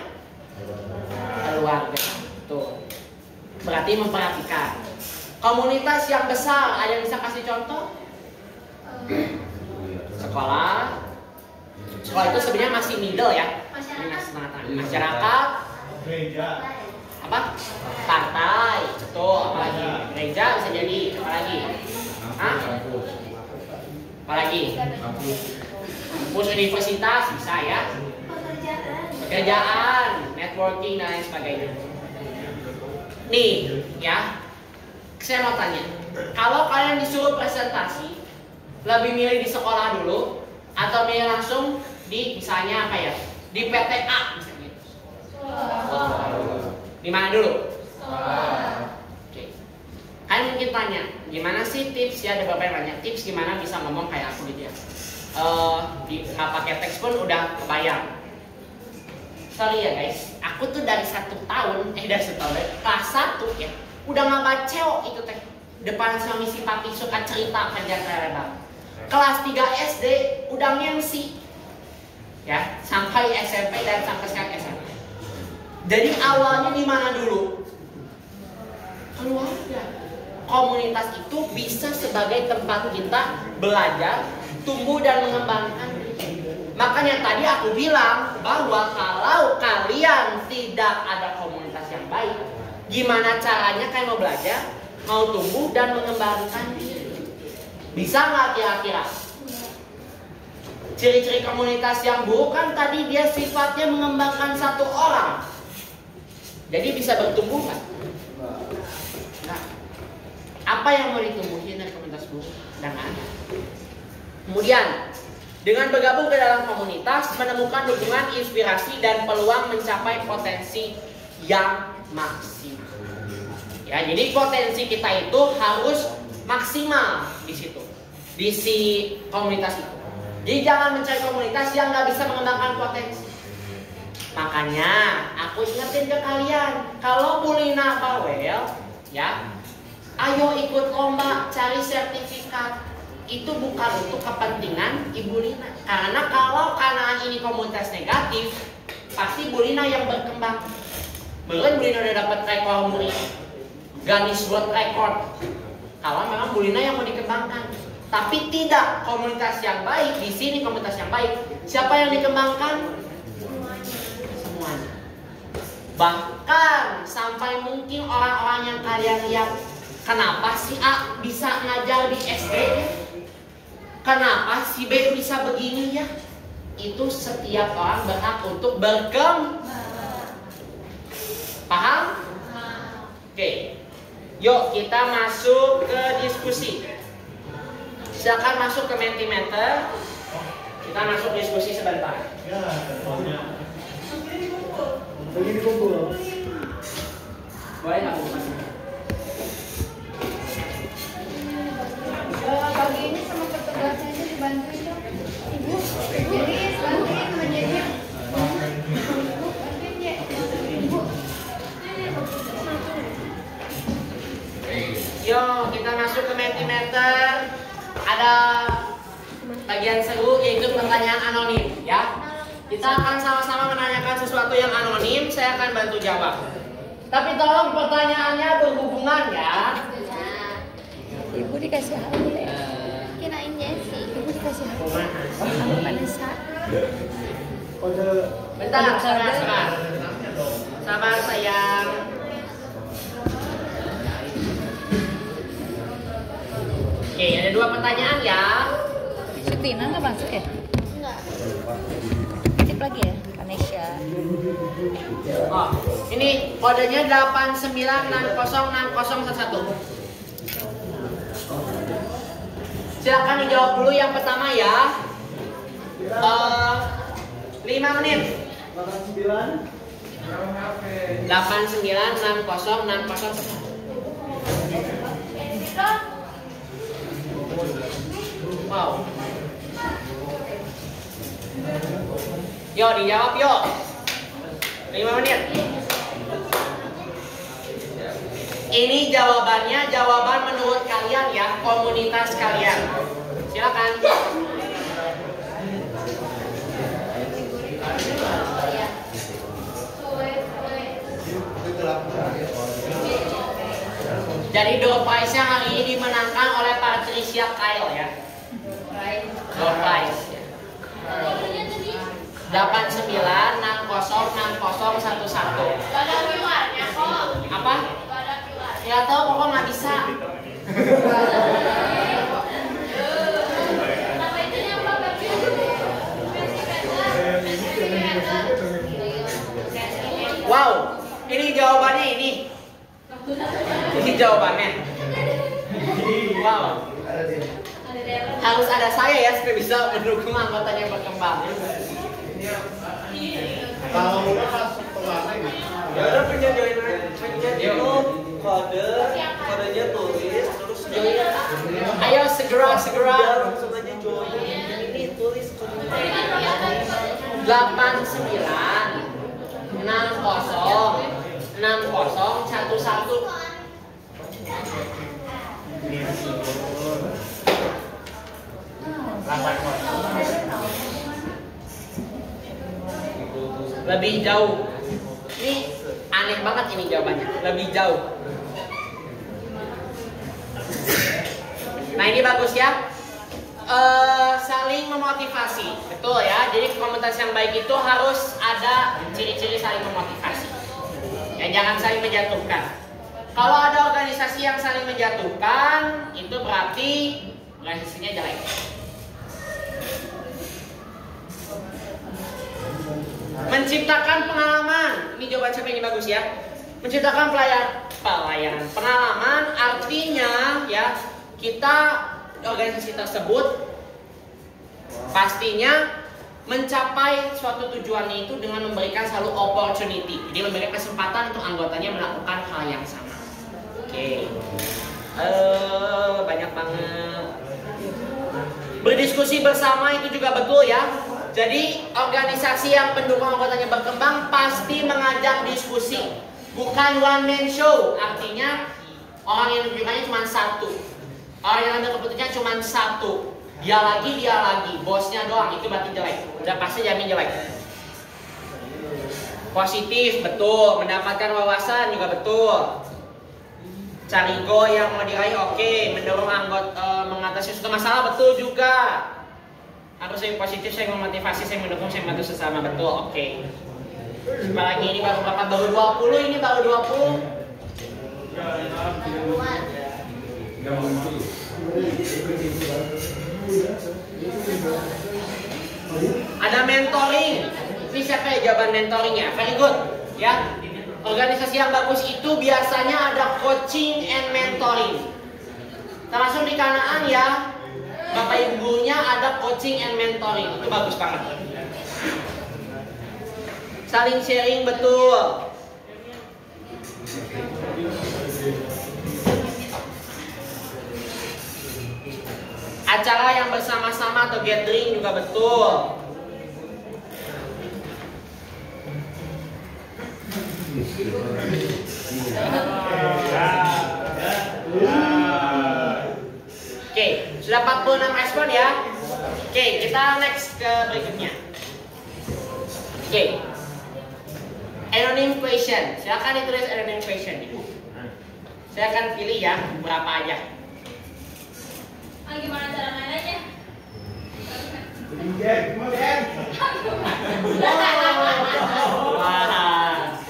keluarga. Tuh. Berarti memperhatikan. Komunitas yang besar, ada yang bisa kasih contoh? Sekolah. Sekolah itu sebenarnya masih middle ya. Masyarakat. Gereja. Apa? Partai. Betul. Apalagi? Gereja bisa jadi. Apalagi? Hah? Apalagi? Kampus universitas bisa ya. Pekerjaan, networking dan lain sebagainya. Nih, ya. Saya mau tanya, kalau kalian disuruh presentasi, lebih milih di sekolah dulu atau milih langsung di misalnya apa ya? Di PTA misalnya. Di mana dulu? Oke. Kalian mungkin tanya, gimana sih tips ya? Ada beberapa yang tanya tips gimana bisa ngomong kayak aku gitu ya. Nggak pakai teks pun udah kebayang. Sorry ya guys, aku tuh dari 1 tahun, kelas 1 ya, udah nggak baceo itu teh. Depan suami si papi suka cerita kerja lebar. Kelas 3 SD udah ngemsi, ya sampai SMP dan sampai sekarang SMP. Jadi awalnya di mana dulu? Keluarga. Komunitas itu bisa sebagai tempat kita belajar, tumbuh dan mengembangkan. Makanya tadi aku bilang bahwa kalau kalian tidak ada komunitas yang baik, gimana caranya kalian mau belajar, mau tumbuh dan mengembangkan diri? Bisa nggak kira-kira? Ciri-ciri komunitas yang buruk kan tadi dia sifatnya mengembangkan satu orang. Jadi bisa bertumbuh kan? Nah, apa yang mau ditumbuhin dari komunitas buruk? Dan ada. Kemudian, dengan bergabung ke dalam komunitas, menemukan dukungan, inspirasi, dan peluang mencapai potensi yang maksimal. Ya, jadi potensi kita itu harus maksimal di situ, di si komunitas itu. Jadi jangan mencari komunitas yang nggak bisa mengembangkan potensi. Makanya aku ingetin ke kalian, kalau Bu Lina bawel, ya, ayo ikut lomba cari sertifikat. Itu bukan untuk kepentingan Ibu Lina. Karena kalau karena ini komunitas negatif, pasti Bu Lina yang berkembang. Belum Bu Lina udah dapat rekor muri, Guinness World Record. Kalau memang Bu Lina yang mau dikembangkan. Tapi tidak, komunitas yang baik, di sini komunitas yang baik. Siapa yang dikembangkan? Semuanya. Bahkan sampai mungkin orang-orang yang kalian lihat, kenapa si A bisa ngajar di SD? Kenapa si B bisa begini ya? Itu setiap orang berhak untuk berkembang. Paham? Oke. Yuk kita masuk ke diskusi. Silakan masuk ke Mentimeter. Kita masuk diskusi sebentar. Ya, teleponnya. Lagi dikumpul. Boleh nggak Bu? Pagi ini sama petugasnya aja dibantuin dong. Ibu, jadi bantuin menjadi ibu, bantuin ya. Ibu. Yuk kita masuk ke Mentimeter. Ada bagian seru yaitu pertanyaan anonim ya. Kita akan sama-sama menanyakan sesuatu yang anonim, saya akan bantu jawab. Tapi tolong pertanyaannya berhubungan ya. Ibu dikasih HP. Kirain Jessi. Ibu dikasih HP. Aku Vanessa. Bentar, sabar. Sabar sayang. Oke, ada 2 pertanyaan ya. Sutina nggak masuk ya? Enggak. Titip lagi ya, Vanessa. Oh, ini kodenya 89606011. Silakan dijawab dulu yang pertama ya. 5 menit. 89606011. Wow. Yo, dijawab yuk. 5 menit. Ini jawabannya, jawaban menurut kalian ya, komunitas kalian. Silakan. Jadi door prize-nya hari ini dimenangkan oleh Patricia Kyle ya. Door prize. 89606011. Apa? Ya tahu kok nggak bisa. Wow, ini jawabannya ini. Ini jawabannya. Wow. Harus ada saya ya supaya bisa mendukung anggotanya berkembang. Kalau pas setelahnya Ya udah pencet join aja. Pencet itu kodenya tulis terus join. Ayo segera. Langsung aja join. Ini tulis kodenya. 89606011. Lebih jauh. Ini aneh banget ini jawabannya. Lebih jauh. Nah ini bagus ya. Saling memotivasi, betul ya. Jadi komunitas yang baik itu harus ada ciri-ciri saling memotivasi. Ya jangan saling menjatuhkan. Kalau ada organisasi yang saling menjatuhkan, itu berarti organisasinya jelek. Menciptakan pengalaman. Ini jawaban siapa ini bagus ya. Menciptakan pelayanan. Pengalaman artinya ya kita organisasi tersebut pastinya mencapai suatu tujuannya itu dengan memberikan selalu opportunity. Jadi memberikan kesempatan untuk anggotanya melakukan hal yang sama. Oke. Banyak banget. Berdiskusi bersama itu juga betul ya. Jadi organisasi yang pendukung anggotanya berkembang pasti mengajak diskusi, bukan one man show. Artinya orang yang tunjukkannya cuma satu, orang yang ambil keputusannya cuma satu. Dia lagi, bosnya doang. Itu berarti jelek. Udah pasti jamin jelek. Positif betul, mendapatkan wawasan juga betul. Cari goal yang mau diraih oke, mendorong anggota mengatasi suatu masalah betul juga. Harus yang positif, saya memotivasi, saya mendukung, saya membantu sesama betul, oke. Apalagi ini baru berapa? Baru 20, ini baru 20. Ada mentoring. Ini siapa ya jawaban mentoringnya? Very good, ya. Organisasi yang bagus itu biasanya ada coaching and mentoring. Termasuk di Kanaan ya, Bapak Ibu gurunya ada coaching and mentoring. Itu bagus banget. Saling sharing betul. Acara yang bersama-sama atau gathering juga betul. Oke, sudah 46 respon ya. Oke, kita next ke berikutnya. Oke. Anonym question. Silakan ditulis anonym question. Saya akan pilih ya berapa aja. Gimana cara mainnya? Wah,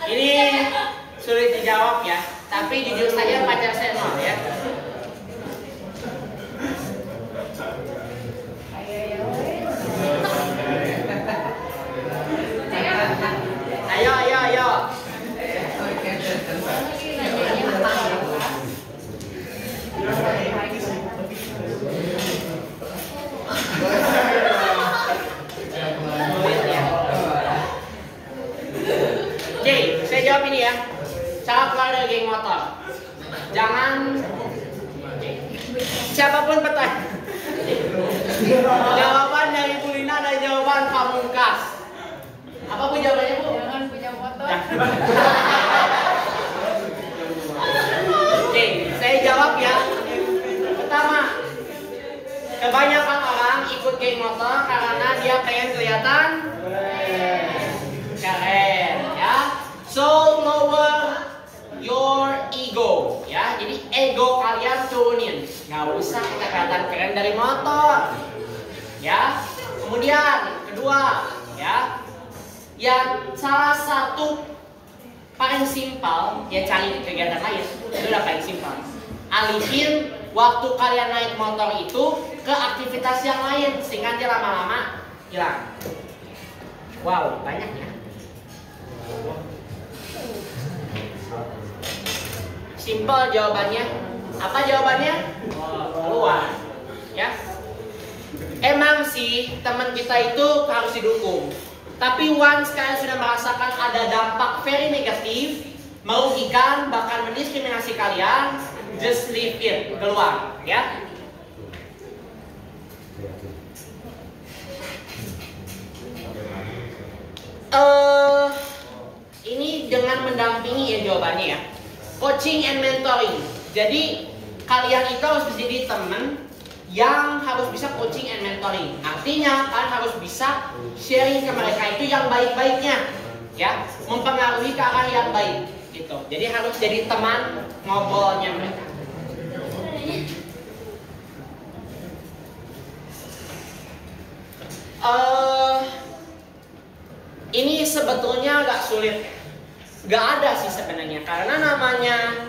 ini sulit dijawab ya. Tapi jujur saja pacar saya nol ya. Ayo. Oke, saya jawab ini ya. Cara keluar dari geng motor. Jangan siapapun bertanya. Jawaban dari Bu Lina dan jawaban Pamungkas. Apa Bu jawabannya Bu? Jangan punya motor. Oke, saya jawab ya. Pertama, kebanyakan orang ikut geng motor karena dia pengen kelihatan keren ya. So lower your ego ya. Jadi ego kalian turunin. Nggak usah kita kelihatan keren dari motor ya. Kemudian kedua ya, yang salah satu paling simpel ya, cari kegiatan lain. Itu udah paling simpel. Alihin waktu kalian naik motor itu ke aktivitas yang lain sehingga dia lama-lama hilang. Wow, banyak ya. Simpel jawabannya. Apa jawabannya? Keluar. Ya. Emang sih teman kita itu harus didukung. Tapi once kalian sudah merasakan ada dampak very negatif, merugikan, bahkan mendiskriminasi kalian, just leave it, keluar, ya. Ini dengan mendampingi ya jawabannya ya. Coaching and mentoring. Jadi kalian itu harus jadi teman yang harus bisa coaching and mentoring. Artinya kalian harus bisa sharing ke mereka itu yang baik-baiknya, ya, mempengaruhi ke arah yang baik, gitu. Jadi harus jadi teman ngobrolnya mereka. Ini sebetulnya agak sulit, gak ada sih sebenarnya, karena namanya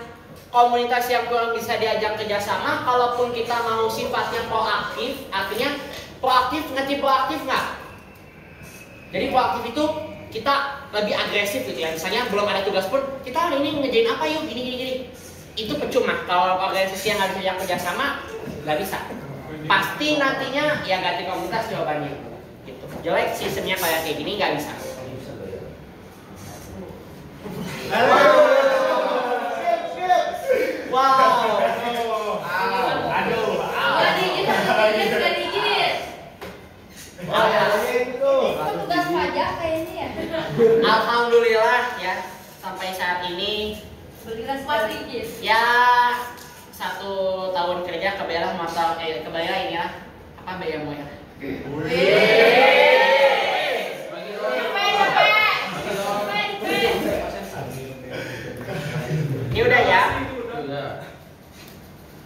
komunitas yang kurang bisa diajak kerjasama. Kalaupun kita mau sifatnya proaktif, artinya proaktif ngerti proaktif nggak? Jadi proaktif itu kita lebih agresif gitu ya. Misalnya belum ada tugas pun kita hari ini ngerjain apa yuk gini. Itu percuma kalau organisasi yang nggak bisa diajak kerjasama, nggak bisa. Pasti nantinya ya ganti komunitas jawabannya. Gitu. Jelek sistemnya kayak gini nggak bisa. Wow. Tugas pajak kayaknya ya. Alhamdulillah ya, sampai saat ini ya 1 tahun kerja kebayang motor kebayang ini lah apa BMW ya. Ini udah ya.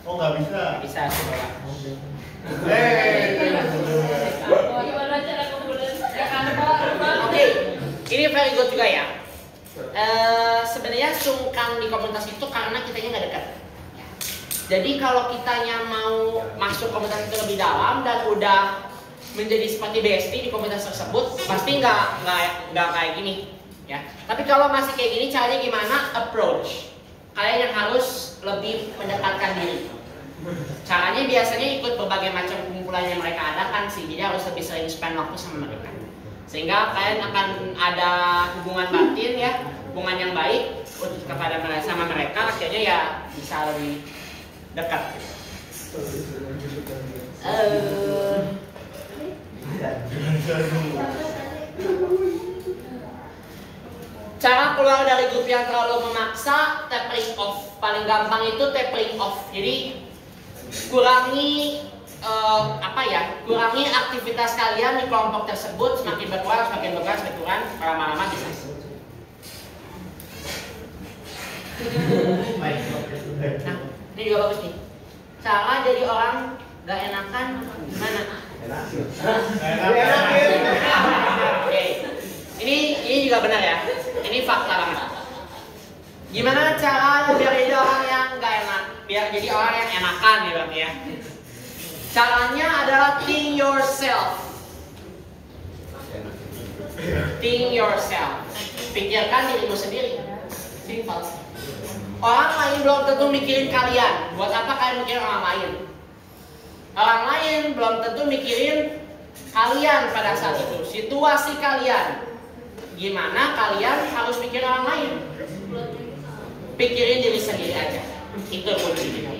Oh nggak bisa. Bisa sih Bapak. Oke, ini very good juga ya. Sebenarnya sungkan di komunitas itu karena kitanya nggak dekat. Jadi kalau kitanya mau masuk komunitas itu lebih dalam dan udah menjadi seperti bestie di komunitas tersebut, pasti nggak kayak gini, ya. Tapi kalau masih kayak gini, caranya gimana? Approach. Kalian yang harus lebih mendekatkan diri. Caranya biasanya ikut berbagai macam kumpulan yang mereka adakan sih, jadi harus lebih sering spend waktu sama mereka. Sehingga kalian akan ada hubungan batin ya, hubungan yang baik kepada sama mereka, akhirnya ya bisa lebih dekat. Cara keluar dari grup yang terlalu memaksa, tapering off. Paling gampang itu tapering off. Jadi kurangi kurangi aktivitas kalian di kelompok tersebut, semakin berkurang, lama-lama bisa. Nah, ini juga bagus nih. Cara jadi orang gak enakan gimana? Oke. Ini juga benar ya. Ini fakta banget. Gimana cara biar jadi orang yang gak enak? Biar jadi orang yang enakan ya berarti ya. Caranya adalah think yourself. Think yourself. Pikirkan dirimu sendiri. Simple. Orang lain belum tentu mikirin kalian. Buat apa kalian mikirin orang lain? Orang lain belum tentu mikirin kalian pada saat itu. Situasi kalian. Gimana kalian harus mikirin orang lain? Pikirin diri sendiri aja. Itu kuncinya.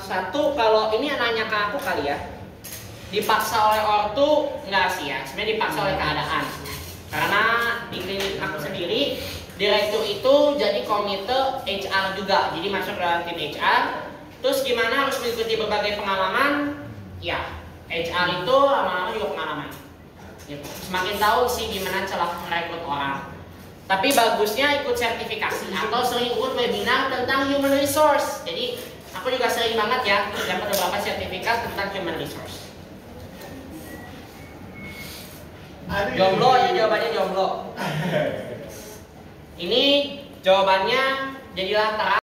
Satu, kalau ini nanya ke aku kali ya, dipaksa oleh ortu enggak sih ya, sebenarnya dipaksa oleh keadaan. Karena di klinik aku sendiri, direktur itu jadi komite HR juga, jadi masuk dalam tim HR. Terus gimana harus mengikuti berbagai pengalaman? Ya, HR itu lama-lama juga pengalaman. Semakin tahu sih gimana celah merekrut orang. Tapi bagusnya ikut sertifikasi atau sering ikut webinar tentang human resource. Jadi aku juga sering banget ya dapat beberapa sertifikat tentang human resource. Jomblo ya, jawabannya jomblo. Ini jawabannya jadilah terang.